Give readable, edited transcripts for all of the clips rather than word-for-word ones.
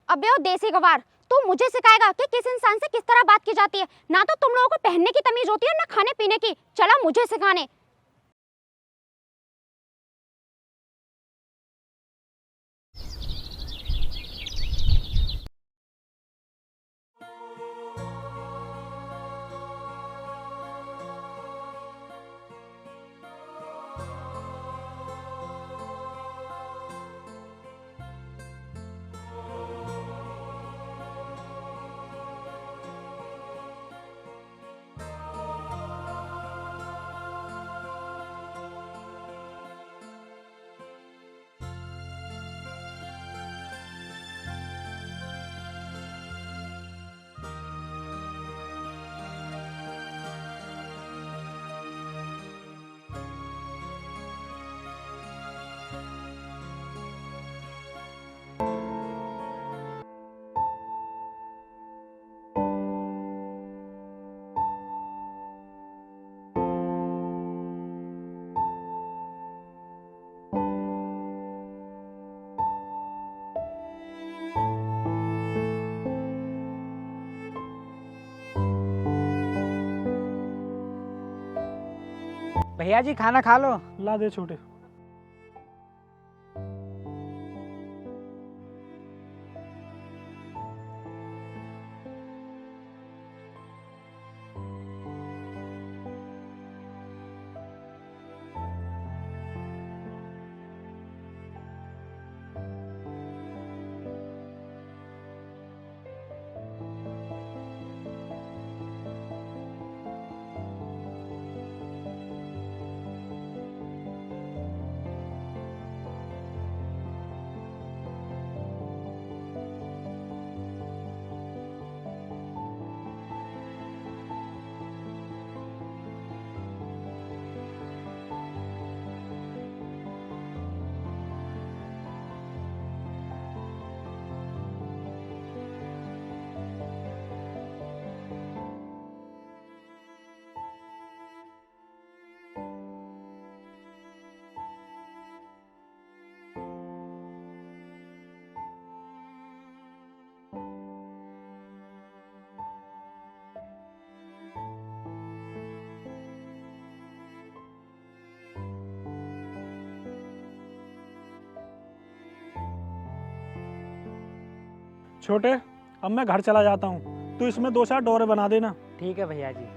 अबे ओ देसी गवार, तू मुझे सिखाएगा कि किस इंसान से किस तरह बात की जाती है? ना तो तुम लोगों को पहनने की तमीज होती है ना खाने पीने की। चला मुझे सिखाने। भैया जी खाना खा लो। ला दे छोटे। छोटे, अब मैं घर चला जाता हूँ, तू इसमें 2-4 डोरे बना देना। ठीक है भैया जी।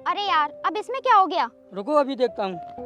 अरे यार, अब इसमें क्या हो गया? रुको अभी देखता हूँ।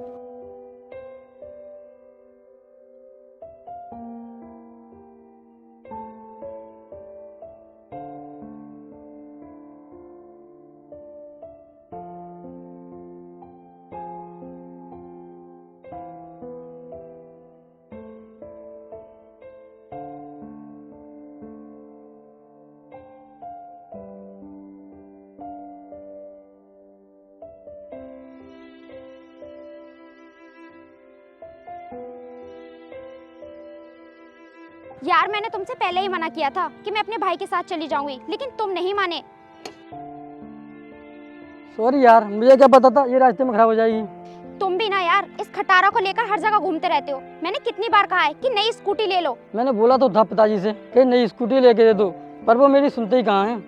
यार मैंने तुमसे पहले ही मना किया था कि मैं अपने भाई के साथ चली जाऊंगी, लेकिन तुम नहीं माने। सॉरी यार, मुझे क्या पता था ये रास्ते में खराब हो जाएगी। तुम भी ना यार इस खटारा को लेकर हर जगह घूमते रहते हो। मैंने कितनी बार कहा है कि नई स्कूटी ले लो। मैंने बोला तो था पिताजी से कि नई स्कूटी लेके दे दो, पर वो मेरी सुनते ही कहाँ हैं।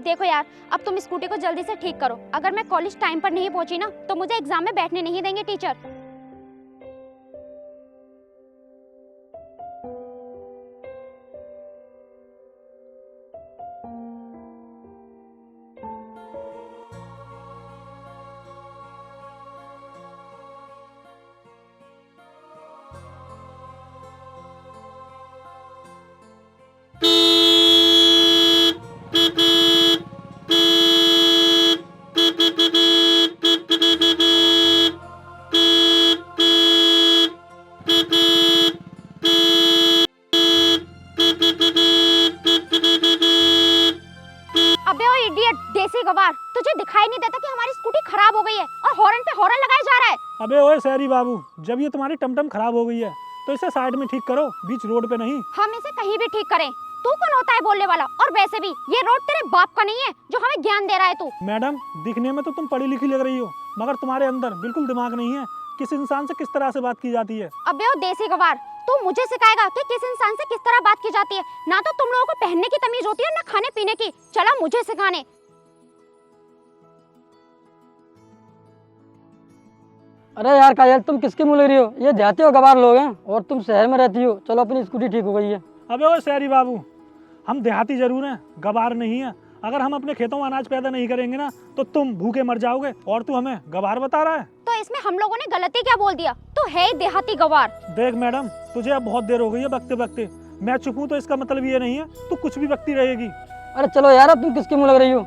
देखो यार, अब तुम स्कूटी को जल्दी से ठीक करो। अगर मैं कॉलेज टाइम पर नहीं पहुंची ना तो मुझे एग्जाम में बैठने नहीं देंगे टीचर। अबे ओ इडियट देसी गवार, तुझे दिखाई नहीं देता कि हमारी स्कूटी खराब हो गई है और हॉर्न पे हॉर्न लगाया जा रहा है। अबे ओए शहरी बाबू, जब ये तुम्हारी टमटम खराब हो गई है तो इसे साइड में ठीक करो, बीच रोड पे नहीं। हम इसे कहीं भी ठीक करें। तू कौन होता है बोलने वाला? और वैसे भी ये रोड तेरे बाप का नहीं है जो हमें ज्ञान दे रहा है तू। मैडम, दिखने में तो तुम पढ़ी लिखी लग रही हो, मगर तुम्हारे अंदर बिल्कुल दिमाग नहीं है। किस इंसान से किस तरह से बात की जाती है। अबे ओ देसी गवार, तू मुझे सिखाएगा कि किस इंसान से किस तरह बात की जाती है? ना तो तुम लोगों को पहनने की तमीज होती है, ना खाने पीने की। चला मुझे सिखाने। अरे यार काजल, तुम किसके मुँह लग रही हो? ये देहाती हो गवार लोग हैं और तुम शहर में रहती हो। चलो अपनी स्कूटी ठीक हो गई है। अबे ओए शहरी बाबू, हम देहाती जरूर हैं, गवार नहीं है। अगर हम अपने खेतों में अनाज पैदा नहीं करेंगे ना तो तुम भूखे मर जाओगे, और तू हमें गवार बता रहा है। तो इसमें हम लोगों ने गलती क्या बोल दिया? तो है ही देहाती गवार। देख मैडम, तुझे अब बहुत देर हो गई है बकते बकते। मैं चुप हूं तो इसका मतलब ये नहीं है तू कुछ भी बकती रहेगी। अरे चलो यार, अब तुम किसके मुँह लग रही हो?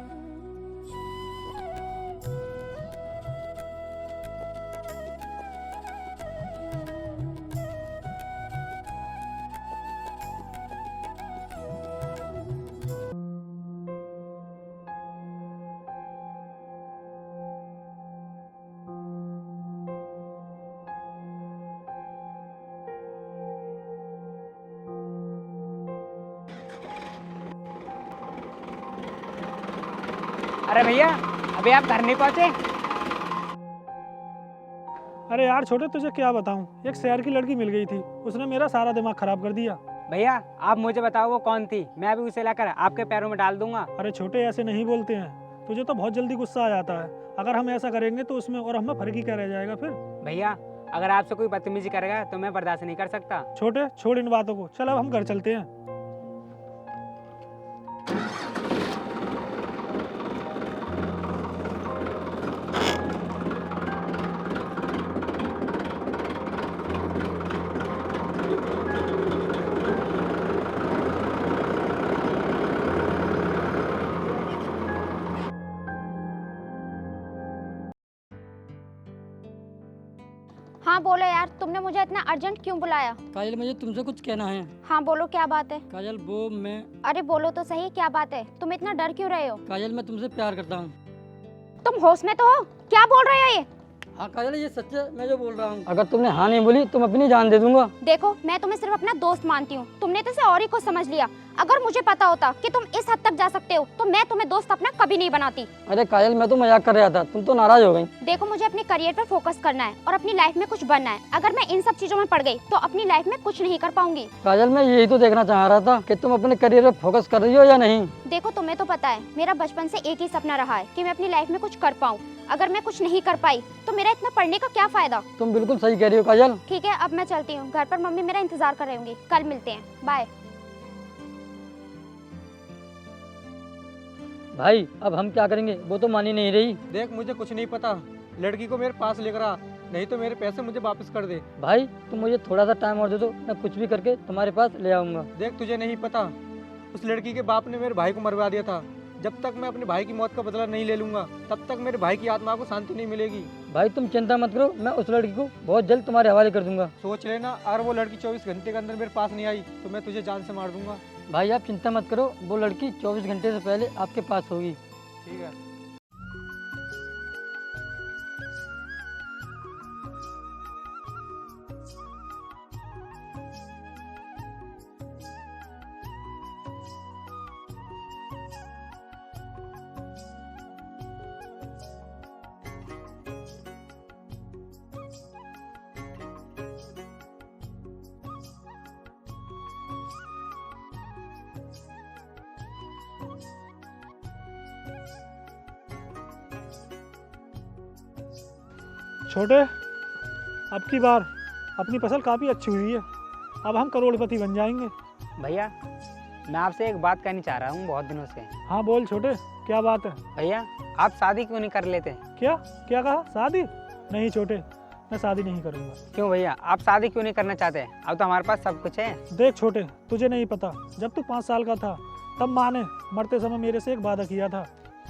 अरे भैया, अभी आप घर नहीं पहुंचे? अरे यार छोटे, तुझे क्या बताऊं, एक शहर की लड़की मिल गई थी, उसने मेरा सारा दिमाग खराब कर दिया। भैया आप मुझे बताओ वो कौन थी, मैं अभी उसे लाकर आपके पैरों में डाल दूंगा। अरे छोटे, ऐसे नहीं बोलते हैं, तुझे तो बहुत जल्दी गुस्सा आ जाता है। अगर हम ऐसा करेंगे तो उसमें और हमें फर्क ही क्या रह जाएगा फिर। भैया अगर आपसे कोई बदतमीजी करेगा तो मैं बर्दाश्त नहीं कर सकता। छोटे, छोड़ इन बातों को, चल अब हम घर चलते हैं। हाँ बोलो यार, तुमने मुझे इतना अर्जेंट क्यों बुलाया? काजल, मुझे तुमसे कुछ कहना है। हाँ बोलो, क्या बात है? काजल, वो मैं अरे बोलो तो सही, क्या बात है? तुम इतना डर क्यों रहे हो? काजल, मैं तुमसे प्यार करता हूँ। तुम होश में तो हो? क्या बोल रहे हो ये? हाँ काजल, ये सच है, मैं जो बोल रहा हूँ। अगर तुमने हाँ नहीं बोली तो मैं अपनी जान दे दूंगा। देखो, मैं तुम्हें सिर्फ अपना दोस्त मानती हूँ, तुमने तो इसे और ही कुछ समझ लिया। अगर मुझे पता होता कि तुम इस हद तक जा सकते हो तो मैं तुम्हें दोस्त अपना कभी नहीं बनाती। अरे काजल, मैं तो मजाक कर रहा था, तुम तो नाराज हो गई। देखो, मुझे अपने करियर पर फोकस करना है और अपनी लाइफ में कुछ बनना है। अगर मैं इन सब चीजों में पड़ गई तो अपनी लाइफ में कुछ नहीं कर पाऊंगी। काजल, मैं यही तो देखना चाह रहा था कि तुम अपने करियर पे फोकस कर रही हो या नहीं। देखो, तुम्हें तो पता है मेरा बचपन से एक ही सपना रहा है कि मैं अपनी लाइफ में कुछ कर पाऊँ। अगर मैं कुछ नहीं कर पाई तो मेरा इतना पढ़ने का क्या फायदा? तुम बिल्कुल सही कह रही हो काजल। ठीक है, अब मैं चलती हूँ। घर पर मम्मी मेरा इंतजार कर रही होंगी। कल मिलते हैं, बाय। भाई अब हम क्या करेंगे? वो तो मान ही नहीं रही। देख, मुझे कुछ नहीं पता, लड़की को मेरे पास लेकर आ, नहीं तो मेरे पैसे मुझे वापस कर दे। भाई तुम मुझे थोड़ा सा टाइम और दे दो, मैं कुछ भी करके तुम्हारे पास ले आऊंगा। देख, तुझे नहीं पता, उस लड़की के बाप ने मेरे भाई को मरवा दिया था। जब तक मैं अपने भाई की मौत का बदला नहीं ले लूंगा तब तक मेरे भाई की आत्मा को शांति नहीं मिलेगी। भाई तुम चिंता मत करो, मैं उस लड़की को बहुत जल्द तुम्हारे हवाले कर दूंगा। सोच लेना, अगर वो लड़की 24 घंटे के अंदर मेरे पास नहीं आई तो मैं तुझे जान से मार दूंगा। भाई आप चिंता मत करो, वो लड़की 24 घंटे से पहले आपके पास होगी। ठीक है। छोटे, अब की बार अपनी फसल काफ़ी अच्छी हुई है, अब हम करोड़पति बन जाएंगे। भैया मैं आपसे एक बात कहनी चाह रहा हूँ बहुत दिनों से। हाँ बोल छोटे, क्या बात है? भैया आप शादी क्यों नहीं कर लेते? क्या क्या कहा? शादी? नहीं छोटे, मैं शादी नहीं करूँगा। क्यों भैया आप शादी क्यों नहीं करना चाहते? अब तो हमारे पास सब कुछ है। देख छोटे, तुझे नहीं पता, जब तू 5 साल का था तब माँ ने मरते समय मेरे से एक वादा किया था।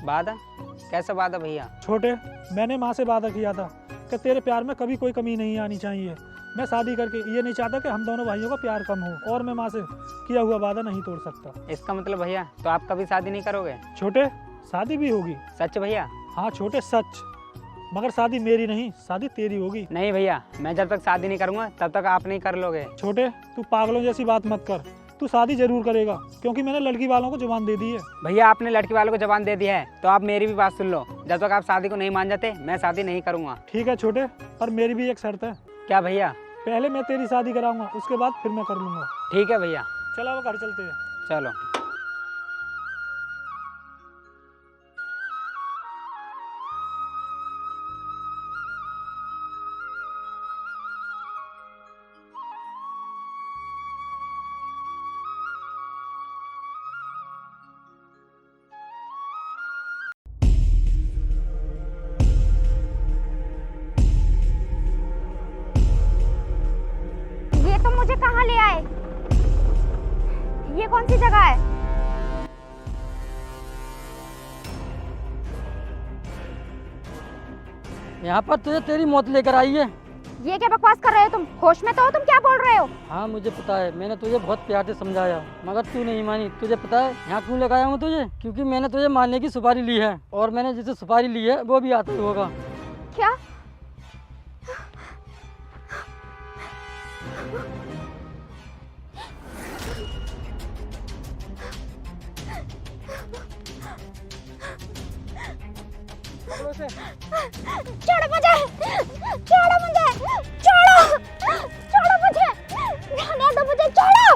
वादा? कैसा वादा भैया? छोटे, मैंने माँ से वादा किया था कि तेरे प्यार में कभी कोई कमी नहीं आनी चाहिए। मैं शादी करके ये नहीं चाहता कि हम दोनों भाइयों का प्यार कम हो, और मैं माँ से किया हुआ वादा नहीं तोड़ सकता। इसका मतलब भैया तो आप कभी शादी नहीं करोगे? छोटे, शादी भी होगी। सच भैया? हाँ छोटे, सच, मगर शादी मेरी नहीं, शादी तेरी होगी। नहीं भैया, मैं जब तक शादी नहीं करूँगा तब तक आप नहीं कर लोगे। छोटे, तू पागलों जैसी बात मत कर, तू शादी जरूर करेगा, क्योंकि मैंने लड़की वालों को जुबान दे दी है। भैया आपने लड़की वालों को जबान दे दी है तो आप मेरी भी बात सुन लो। जब तक आप शादी को नहीं मान जाते मैं शादी नहीं करूँगा। ठीक है छोटे, पर मेरी भी एक शर्त है। क्या भैया? पहले मैं तेरी शादी कराऊंगा, उसके बाद फिर मैं कर लूंगा। ठीक है भैया। चला, वो घर चलते हैं। चलो। ये तो मुझे कहाँ ले आए? ये कौन सी जगह है? यहाँ पर तुझे तेरी मौत लेकर आई है। ये क्या बकवास कर रहे हो तुम? होश में तो हो? तुम क्या बोल रहे हो? हाँ मुझे पता है, मैंने तुझे बहुत प्यार से समझाया मगर तू नहीं मानी। तुझे पता है यहाँ क्यों लेकर आया हूँ तुझे? क्योंकि मैंने तुझे मारने की सुपारी ली है, और मैंने जिसे सुपारी ली है वो भी आता ही होगा। क्या? छोड़ो मुझे! छोड़ो मुझे! छोड़ो! छोड़ो मुझे! रहने दो मुझे! छोड़ो!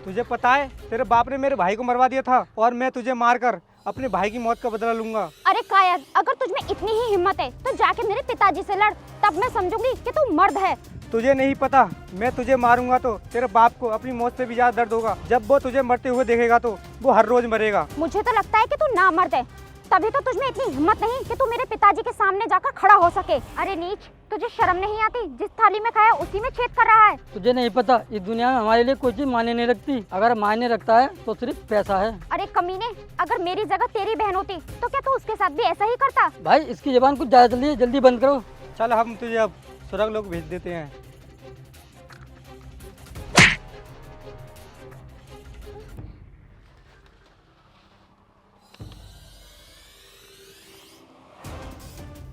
तुझे पता है तेरे बाप ने मेरे भाई को मरवा दिया था, और मैं तुझे मारकर अपने भाई की मौत का बदला लूंगा। अरे कायर, अगर तुझमें इतनी ही हिम्मत है तो जाके मेरे पिताजी से लड़, तब मैं समझूंगी कि तू मर्द है। तुझे नहीं पता, मैं तुझे मारूंगा तो तेरे बाप को अपनी मौत से भी ज्यादा दर्द होगा। जब वो तुझे मरते हुए देखेगा तो वो हर रोज मरेगा। मुझे तो लगता है कि तू ना मर्द है, तभी तो तुझमें इतनी हिम्मत नहीं कि तू मेरे पिताजी के सामने जाकर खड़ा हो सके। अरे नीच, तुझे शर्म नहीं आती? जिस थाली में खाया उसी में छेद कर रहा है। तुझे नहीं पता इस दुनिया में हमारे लिए कोई चीज मायने नहीं रखती, अगर मायने रखता है तो सिर्फ पैसा है। अरे कमीने, अगर मेरी जगह तेरी बहन होती तो क्या तू उसके साथ भी ऐसा ही करता? भाई इसकी जबान कुछ ज्यादा चली है, जल्दी बंद करो। चल हम तुझे अब सुरग लोग भेज देते हैं।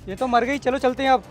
ये तो मर गई, चलो चलते हैं अब।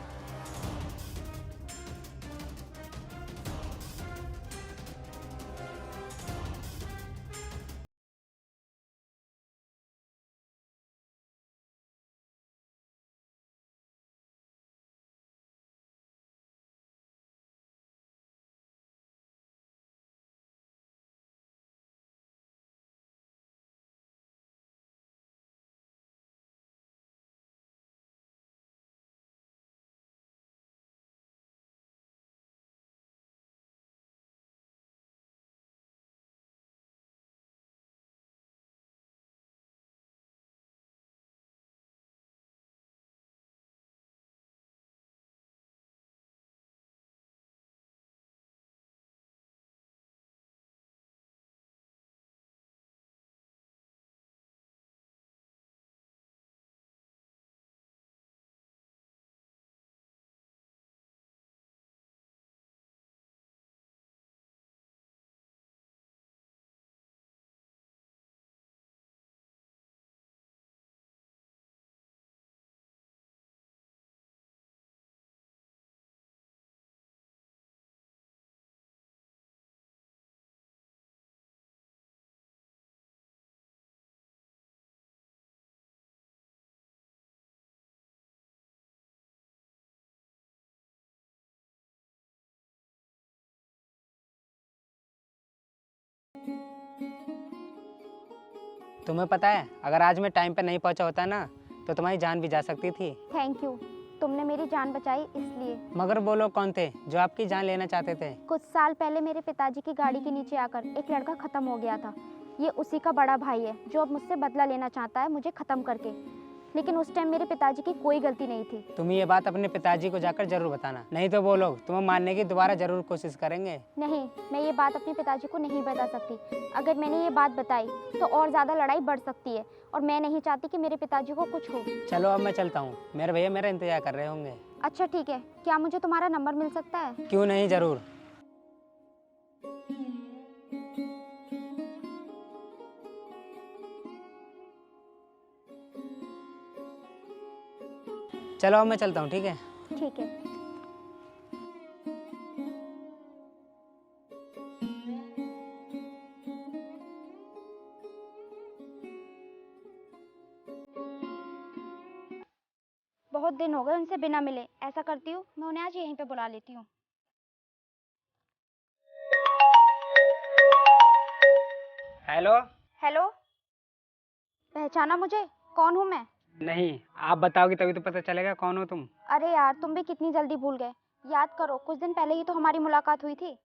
तुम्हें पता है, अगर आज मैं टाइम पे नहीं पहुंचा होता ना तो तुम्हारी जान भी जा सकती थी। थैंक यू, तुमने मेरी जान बचाई इसलिए। मगर वो लोग कौन थे जो आपकी जान लेना चाहते थे? कुछ साल पहले मेरे पिताजी की गाड़ी के नीचे आकर एक लड़का खत्म हो गया था। ये उसी का बड़ा भाई है जो अब मुझसे बदला लेना चाहता है मुझे खत्म करके। लेकिन उस टाइम मेरे पिताजी की कोई गलती नहीं थी। तुम ये बात अपने पिताजी को जाकर जरूर बताना, नहीं तो वो लोग तुम्हें मारने की दोबारा जरूर कोशिश करेंगे। नहीं, मैं ये बात अपने पिताजी को नहीं बता सकती। अगर मैंने ये बात बताई तो और ज़्यादा लड़ाई बढ़ सकती है और मैं नहीं चाहती कि मेरे पिताजी को कुछ हो। चलो अब मैं चलता हूँ, मेरे भैया मेरा इंतजार कर रहे होंगे। अच्छा ठीक है, क्या मुझे तुम्हारा नंबर मिल सकता है? क्यों नहीं, जरूर। चलो अब मैं चलता हूँ, ठीक है? ठीक है। बहुत दिन हो गए उनसे बिना मिले। ऐसा करती हूँ, मैं उन्हें आज यहीं पे बुला लेती हूँ। हेलो। हेलो, पहचाना मुझे? कौन हूँ मैं? नहीं, आप बताओगी तभी तो पता चलेगा कौन हो तुम। अरे यार, तुम भी कितनी जल्दी भूल गए। याद करो, कुछ दिन पहले ही तो हमारी मुलाकात हुई थी।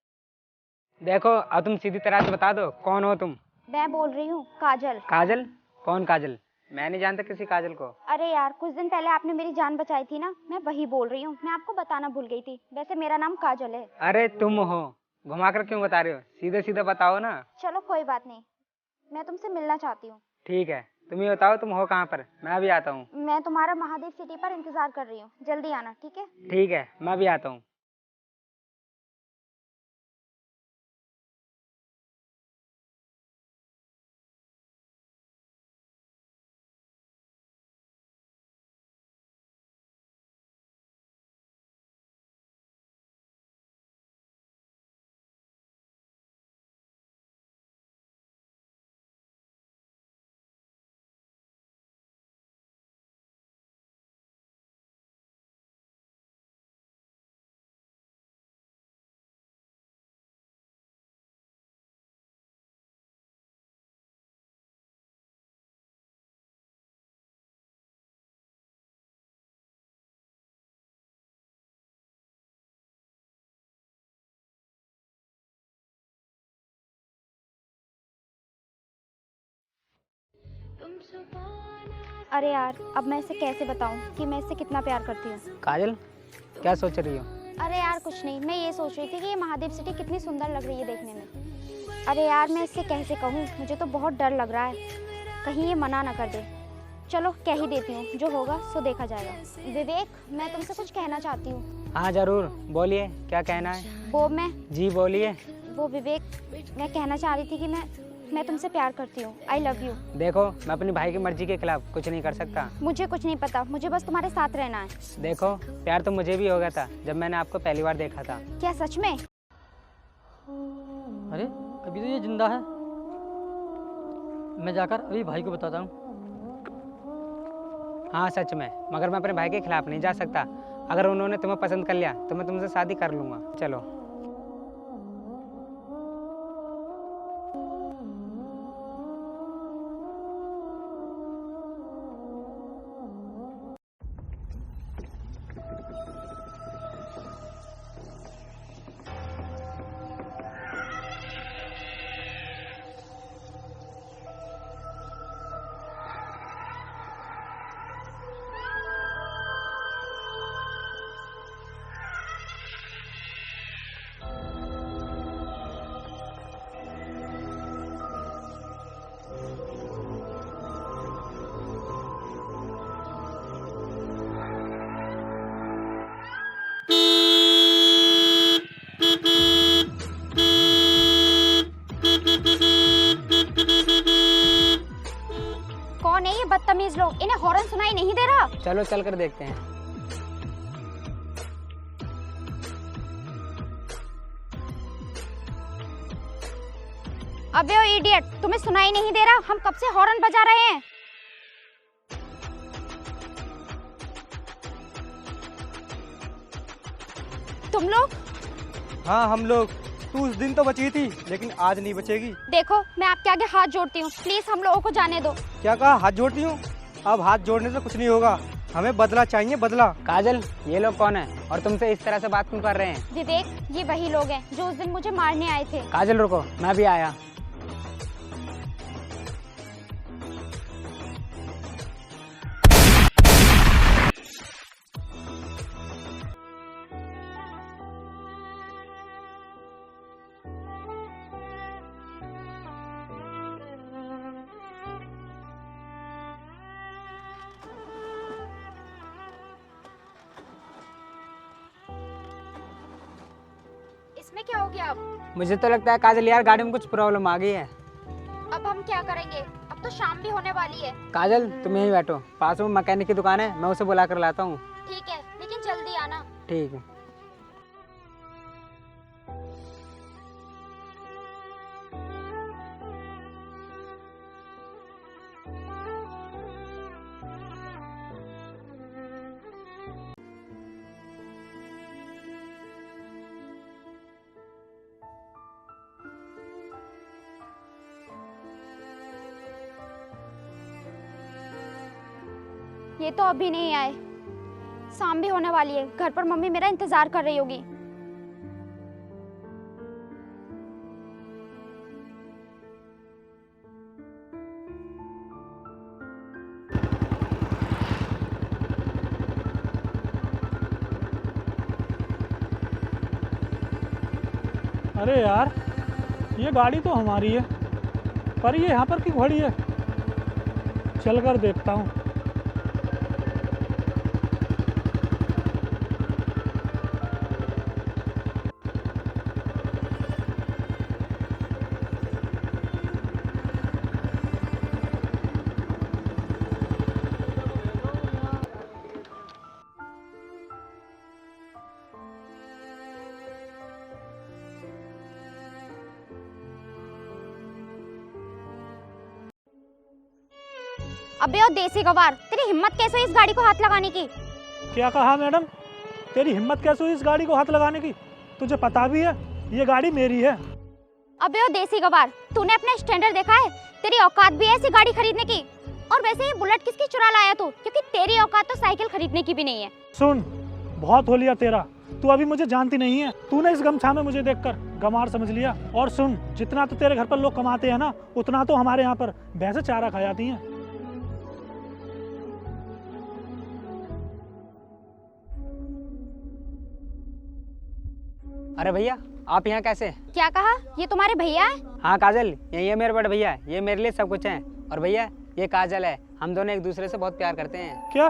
देखो अब तुम सीधी तरह से बता दो कौन हो तुम। मैं बोल रही हूँ काजल। काजल? कौन काजल? मैं नहीं जानता किसी काजल को। अरे यार, कुछ दिन पहले आपने मेरी जान बचाई थी ना, मैं वही बोल रही हूँ। मैं आपको बताना भूल गई थी, वैसे मेरा नाम काजल है। अरे तुम हो, घुमाकर क्यों बता रहे हो? सीधे सीधे बताओ ना। चलो कोई बात नहीं, मैं तुमसे मिलना चाहती हूँ। ठीक है, तुम ये बताओ तुम हो कहाँ पर, मैं अभी आता हूँ। मैं तुम्हारा महादेव सिटी पर इंतजार कर रही हूँ, जल्दी आना, ठीक है? ठीक है, मैं भी आता हूँ। अरे यार, अब मैं इसे कैसे बताऊँ कि मैं इससे कितना प्यार करती हूँ। काजल, क्या सोच रही हो? अरे यार कुछ नहीं, मैं ये सोच रही थी कि ये महादेव सिटी कितनी सुंदर लग रही है देखने में। अरे यार, मैं इससे कैसे कहूँ, मुझे तो बहुत डर लग रहा है, कहीं ये मना ना कर दे। चलो कह ही देती हूँ, जो होगा सो देखा जाएगा। विवेक, मैं तुमसे कुछ कहना चाहती हूँ। हाँ जरूर, बोलिए, क्या कहना है? वो मैं जी बोलिए। वो विवेक, मैं कहना चाह रही थी कि मैं तुमसे प्यार करती हूँ। I love you. देखो, मैं अपनी भाई की मर्जी के खिलाफ कुछ नहीं कर सकता। मुझे कुछ नहीं पता, मुझे बस तुम्हारे साथ रहना है। देखो, प्यार तो मुझे भी हो गया था जब मैंने आपको पहली बार देखा था। क्या सच में? अरे अभी तो ये जिंदा है। मैं जाकर अभी भाई को बताता हूँ। हाँ सच में, मगर मैं अपने भाई के खिलाफ नहीं जा सकता। अगर उन्होंने तुम्हें पसंद कर लिया तो मैं तुमसे शादी कर लूँगा। चलो। कौन है ये बदतमीज लोग? इन्हें हॉर्न सुनाई नहीं दे रहा? चलो चल कर देखते हैं। अबे ओ इडियट, तुम्हें सुनाई नहीं दे रहा? हम कब से हॉर्न बजा रहे हैं। तुम लोग? हाँ हम लोग। तू उस दिन तो बची थी, लेकिन आज नहीं बचेगी। देखो मैं आपके आगे हाथ जोड़ती हूँ, प्लीज हम लोगों को जाने दो। क्या कहा? हाथ जोड़ती हूँ? अब हाथ जोड़ने से कुछ नहीं होगा, हमें बदला चाहिए, बदला। काजल, ये लोग कौन है और तुमसे इस तरह से बात क्यों कर रहे हैं? विवेक, ये वही लोग हैं जो उस दिन मुझे मारने आए थे। काजल रुको, मैं भी आया। इसमें क्या हो गया अब? मुझे तो लगता है काजल यार गाड़ी में कुछ प्रॉब्लम आ गई है। अब हम क्या करेंगे? अब तो शाम भी होने वाली है। काजल तुम यहीं बैठो, पास में मैकेनिक की दुकान है, मैं उसे बुला कर लाता हूँ। ठीक है, लेकिन जल्दी आना। ठीक है। ये तो अभी नहीं आए, शाम भी होने वाली है। घर पर मम्मी मेरा इंतजार कर रही होगी। अरे यार, ये गाड़ी तो हमारी है, पर ये यहाँ पर क्यों खड़ी है? चल कर देखता हूँ। अबे ओ देसी गवार, तेरी हिम्मत कैसे हुई इस गाड़ी को हाथ लगाने की? क्या कहा मैडम? तेरी हिम्मत कैसे हुई इस गाड़ी को हाथ लगाने की? तुझे पता भी है ये गाड़ी मेरी है। अबे ओ देसी गवार, तूने अपना स्टैंडर्ड देखा है? तेरी औकात भी है ऐसी गाड़ी खरीदने की? और वैसे ये बुलेट किसकी चुरा लाया तू? क्योंकि तेरी औकात तो साइकिल खरीदने की भी नहीं है। सुन, बहुत हो लिया तेरा, तू अभी मुझे जानती नहीं है। तूने इस गमछा में मुझे देखकर गंवार समझ लिया। और सुन, जितना तो तेरे घर पर लोग कमाते हैं ना, उतना तो हमारे यहाँ पर भैंसे चारा खा जाती हैं। अरे भैया, आप यहाँ कैसे? क्या कहा? ये तुम्हारे भैया है? हाँ काजल, यही है मेरे बड़े भैया, ये मेरे लिए सब कुछ है। और भैया, ये काजल है, हम दोनों एक दूसरे से बहुत प्यार करते हैं। क्या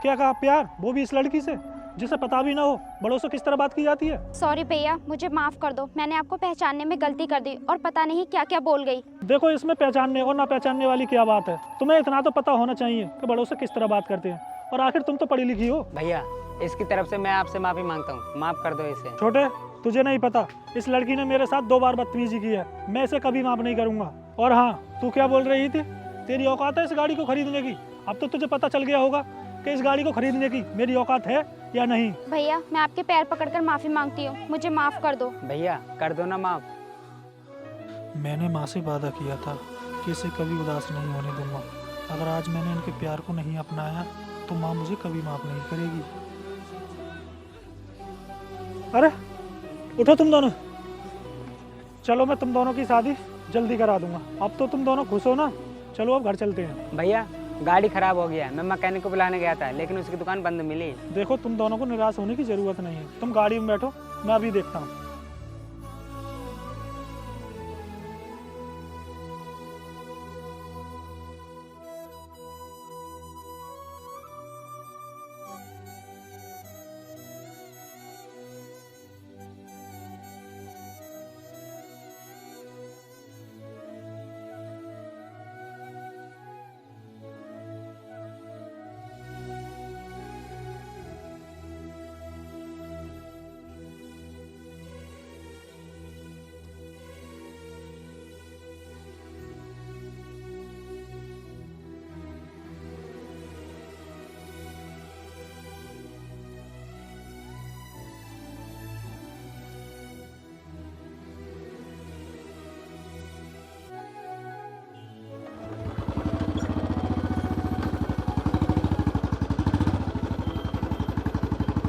क्या कहा? प्यार? वो भी इस लड़की से जिसे पता भी ना हो बड़ों से किस तरह बात की जाती है? सॉरी भैया, मुझे माफ कर दो। मैंने आपको पहचानने में गलती कर दी और पता नहीं क्या क्या बोल गई। देखो, इसमें पहचानने और ना पहचानने वाली क्या बात है? तुम्हें इतना तो पता होना चाहिए कि बड़ों से किस तरह बात करते हैं। और आखिर तुम तो पढ़ी लिखी हो। भैया, इसकी तरफ से मैं आपसे माफी मांगता हूँ, माफ कर दो इसे। छोटे, तुझे नहीं पता, इस लड़की ने मेरे साथ 2 बार बदतमीजी की है, मैं इसे कभी माफ नहीं करूंगा। और हाँ, तू क्या बोल रही थी? तेरी औकात है इस गाड़ी को खरीदने की? अब तो तुझे पता चल गया होगा कि इस गाड़ी को खरीदने की मेरी औकात है या नहीं। भैया, मैं आपके पैर पकड़कर माफी मांगती हूँ, मुझे माफ कर दो। भैया, कर दो ना माफ। मैंने माँ से वादा किया था कि इसे कभी उदास नहीं होने दूंगा। अगर आज मैंने इनके प्यार को नहीं अपनाया तो माँ मुझे कभी माफ नहीं करेगी। अरे उठो तुम दोनों, चलो मैं तुम दोनों की शादी जल्दी करा दूंगा। अब तो तुम दोनों खुश हो ना? चलो अब घर चलते हैं। भैया, गाड़ी खराब हो गया है, मैं मैकेनिक को बुलाने गया था, लेकिन उसकी दुकान बंद मिली। देखो, तुम दोनों को निराश होने की जरूरत नहीं है। तुम गाड़ी में बैठो, मैं अभी देखता हूँ।